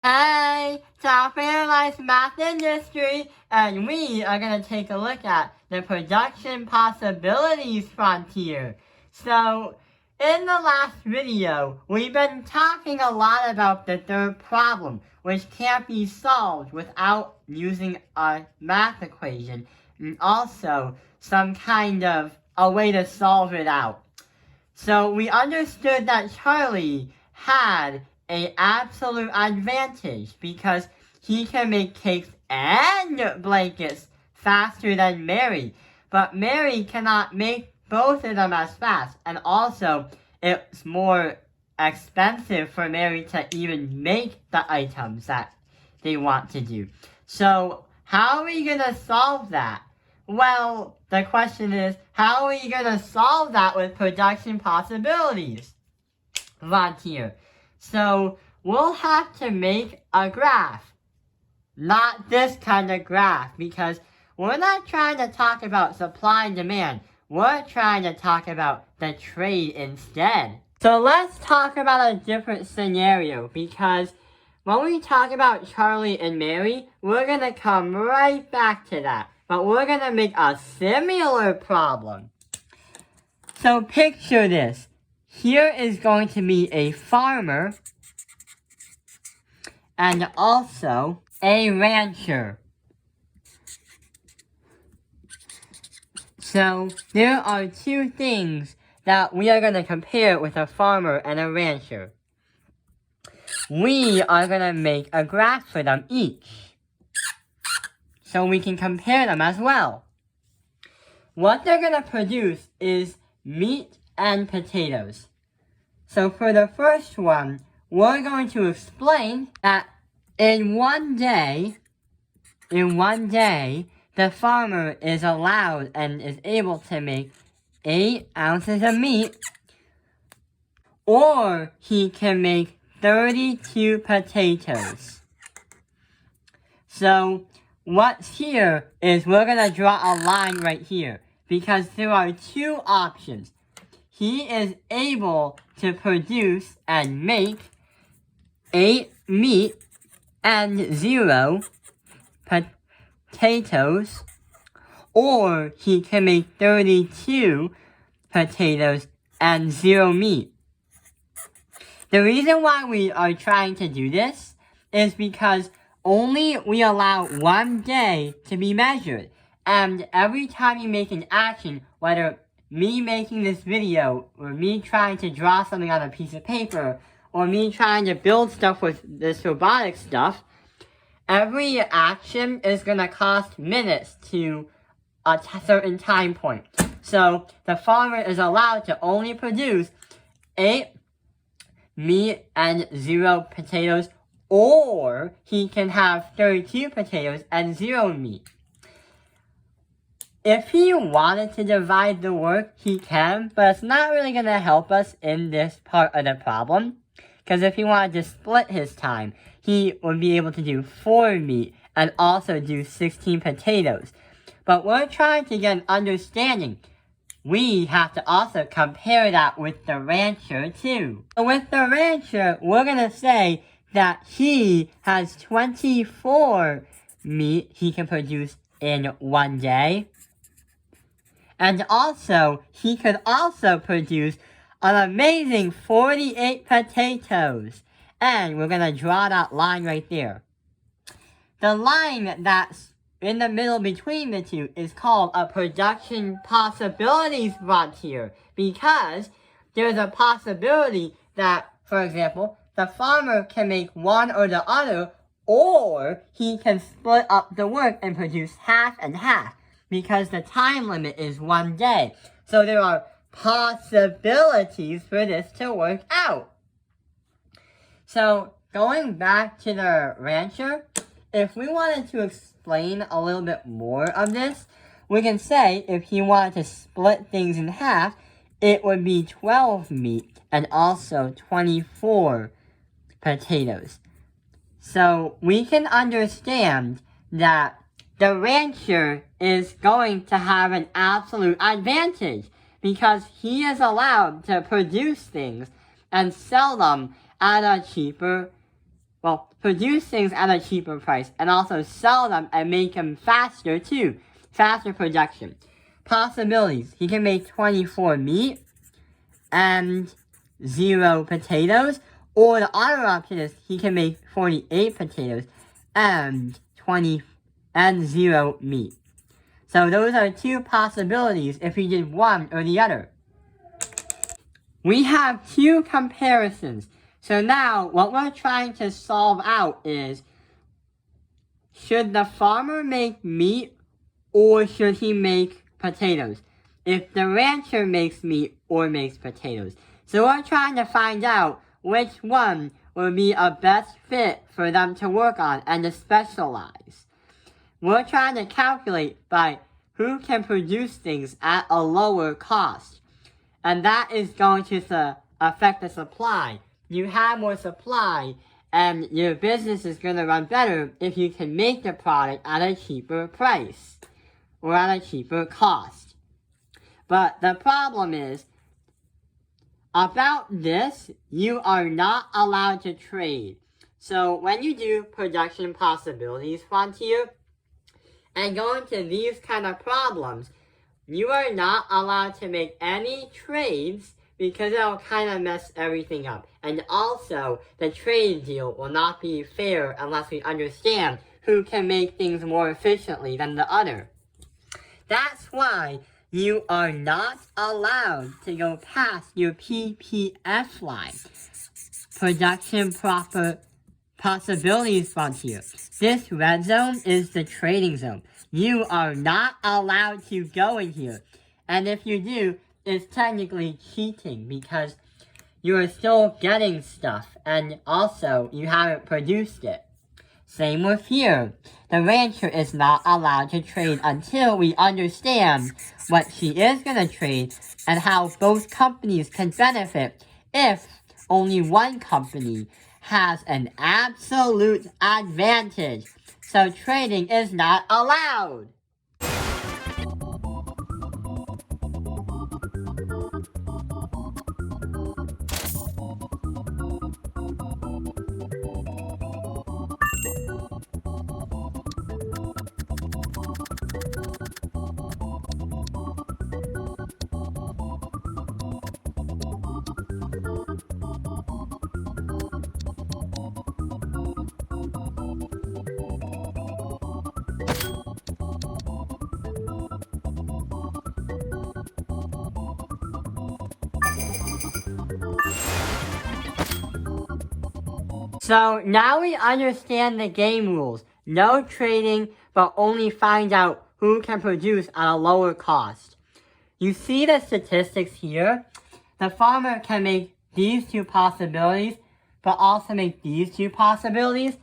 Hey, South Analyze Math Industry, and we are going to take a look at the production possibilities frontier. So, in the last video, we've been talking a lot about the third problem, which can't be solved without using a math equation, and also some kind of a way to solve it out. So, we understood that Charlie had an absolute advantage because he can make cakes and blankets faster than Mary. But Mary cannot make both of them as fast, and also it's more expensive for Mary to even make the items that they want to do. So how are we gonna solve that? Well, the question is, how are we gonna solve that with production possibilities? Frontier. So we'll have to make a graph. Not this kind of graph, because we're not trying to talk about supply and demand. We're trying to talk about the trade instead. So let's talk about a different scenario, because when we talk about Charlie and Mary, we're going to come right back to that. But we're going to make a similar problem. So picture this. Here is going to be a farmer and also a rancher. So there are two things that we are going to compare with a farmer and a rancher. We are going to make a graph for them each, so we can compare them as well. What they're going to produce is meat and potatoes. So for the first one, we're going to explain that in one day, the farmer is allowed and is able to make 8 ounces of meat, or he can make 32 potatoes. So what's here is we're going to draw a line right here, because there are two options. He is able to produce and make 8 meat and 0 potatoes, or he can make 32 potatoes and 0 meat. The reason why we are trying to do this is because only we allow one day to be measured, and every time you make an action, whether me making this video, or me trying to draw something on a piece of paper, or me trying to build stuff with this robotic stuff, every action is going to cost minutes to a certain time point. So the farmer is allowed to only produce 8 meat and 0 potatoes, or he can have 32 potatoes and 0 meat. If he wanted to divide the work, he can, but it's not really going to help us in this part of the problem. Because if he wanted to split his time, he would be able to do 4 meat and also do 16 potatoes. But we're trying to get an understanding. We have to also compare that with the rancher too. So with the rancher, we're going to say that he has 24 meat he can produce in one day. And also, he could also produce an amazing 48 potatoes. And we're going to draw that line right there. The line that's in the middle between the two is called a production possibilities frontier, because there's a possibility that, for example, the farmer can make one or the other, or he can split up the work and produce half and half, because the time limit is 1 day. So there are possibilities for this to work out. So going back to the rancher, if we wanted to explain a little bit more of this, we can say if he wanted to split things in half, it would be 12 meat and also 24 potatoes. So we can understand that the rancher is going to have an absolute advantage, because he is allowed to produce things and sell them at a cheaper produce things at a cheaper price and also sell them and make them faster too. Faster production. Possibilities. He can make 24 meat and 0 potatoes. Or the other option is he can make 48 potatoes and 0 meat. So those are two possibilities if we did one or the other. We have two comparisons. So now what we're trying to solve out is, should the farmer make meat or should he make potatoes? If the rancher makes meat or makes potatoes. So we're trying to find out which one will be a best fit for them to work on and to specialize. We're trying to calculate by who can produce things at a lower cost. And that is going to affect the supply. You have more supply and your business is going to run better if you can make the product at a cheaper price or at a cheaper cost. But the problem is, about this, you are not allowed to trade. So when you do production possibilities frontier and go into these kind of problems, you are not allowed to make any trades because it'll kind of mess everything up. And also, the trade deal will not be fair unless we understand who can make things more efficiently than the other. That's why you are not allowed to go past your PPF line. Production possibilities frontier. This red zone is the trading zone. You are not allowed to go in here. And if you do, it's technically cheating because you are still getting stuff and also you haven't produced it. Same with here. The rancher is not allowed to trade until we understand what she is going to trade and how both companies can benefit if only one company has an absolute advantage. So trading is not allowed. So now we understand the game rules. No trading, but only find out who can produce at a lower cost. You see the statistics here? The farmer can make these two possibilities, but also make these two possibilities.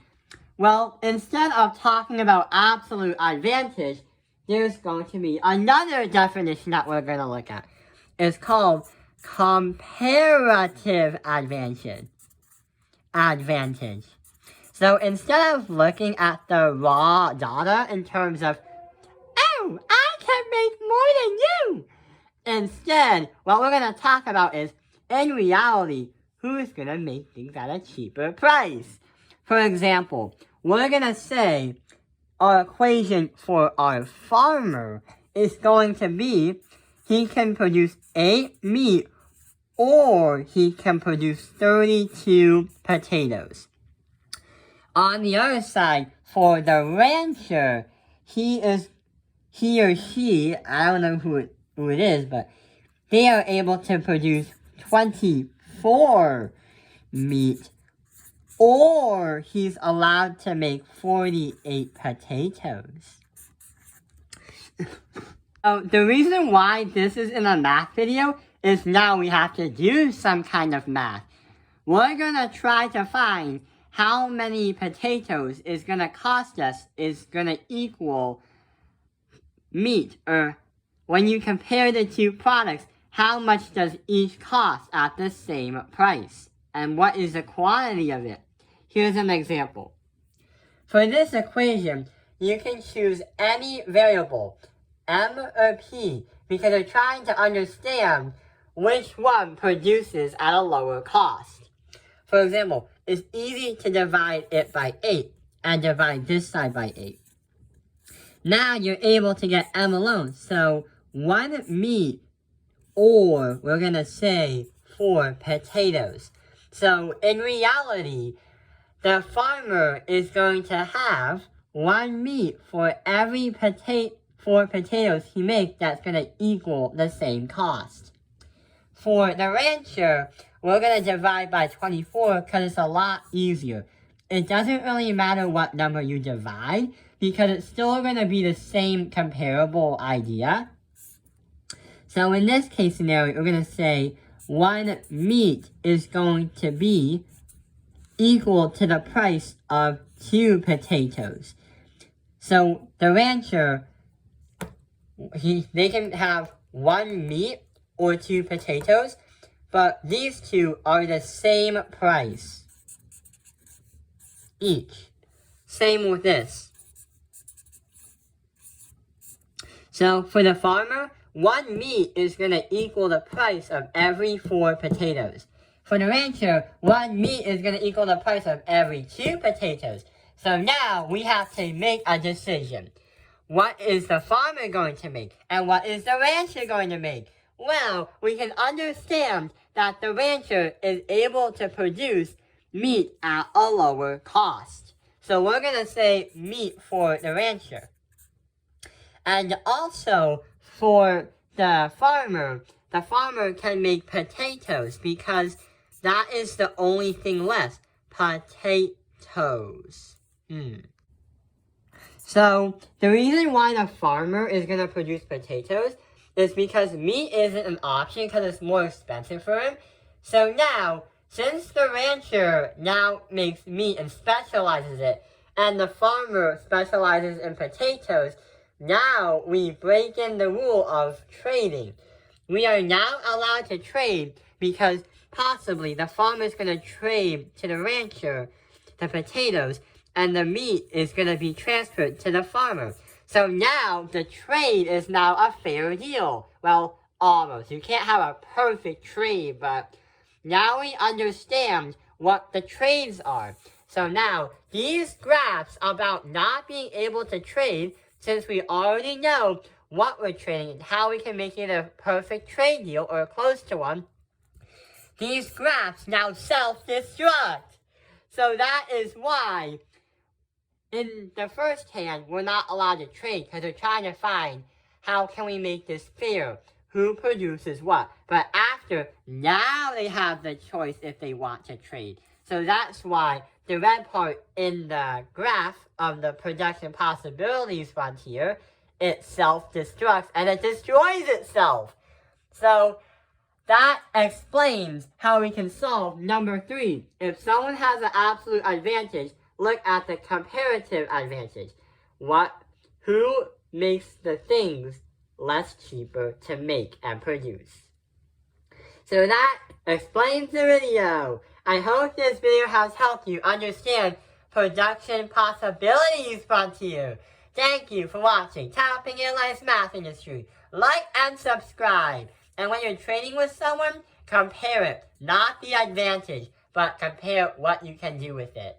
Well, instead of talking about absolute advantage, there's going to be another definition that we're going to look at. It's called comparative advantage. So instead of looking at the raw data in terms of, oh, I can make more than you, instead, what we're going to talk about is, in reality, who's going to make things at a cheaper price. For example, we're going to say our equation for our farmer is going to be, he can produce 8 meat or he can produce 32 potatoes. On the other side, for the rancher, he or she, I don't know who it is, but they are able to produce 24 meat, or he's allowed to make 48 potatoes. The reason why this is in a math video is now we have to do some kind of math. We're gonna try to find how many potatoes is gonna cost us is gonna equal meat, or when you compare the two products, how much does each cost at the same price? And what is the quantity of it? Here's an example. For this equation, you can choose any variable, M or P, because you're trying to understand which one produces at a lower cost. For example, it's easy to divide it by 8 and divide this side by 8. Now you're able to get M alone. So 1 meat, or we're going to say 4 potatoes. So in reality, the farmer is going to have 1 meat for every 4 potatoes he makes that's going to equal the same cost. For the rancher, we're going to divide by 24 because it's a lot easier. It doesn't really matter what number you divide because it's still going to be the same comparable idea. So in this case scenario, we're going to say 1 meat is going to be equal to the price of 2 potatoes. So the rancher, they can have 1 meat or 2 potatoes, but these two are the same price each. Same with this. So for the farmer, 1 meat is going to equal the price of every 4 potatoes. For the rancher, 1 meat is going to equal the price of every 2 potatoes. So now we have to make a decision. What is the farmer going to make? And what is the rancher going to make? Well, we can understand that the rancher is able to produce meat at a lower cost. So we're going to say meat for the rancher. And also for the farmer can make potatoes because that is the only thing left. Potatoes. So the reason why the farmer is going to produce potatoes is because meat isn't an option because it's more expensive for him. So now, since the rancher now makes meat and specializes it, and the farmer specializes in potatoes, now we break in the rule of trading. We are now allowed to trade because possibly the farmer is going to trade to the rancher the potatoes, and the meat is going to be transferred to the farmer. So now the trade is now a fair deal. Well, almost. You can't have a perfect trade, but now we understand what the trades are. So now these graphs about not being able to trade, since we already know what we're trading and how we can make it a perfect trade deal or close to one, these graphs now self-destruct. So that is why in the first hand, we're not allowed to trade because we're trying to find how can we make this fair, who produces what. But after, now they have the choice if they want to trade. So that's why the red part in the graph of the production possibilities frontier, it self-destructs and it destroys itself. So that explains how we can solve number 3. If someone has an absolute advantage, look at the comparative advantage. Who makes the things less cheaper to make and produce? So that explains the video. I hope this video has helped you understand production possibilities frontier. Thank you for watching Tapping in Life's Math Industry. Like and subscribe. And when you're trading with someone, compare it. Not the advantage, but compare what you can do with it.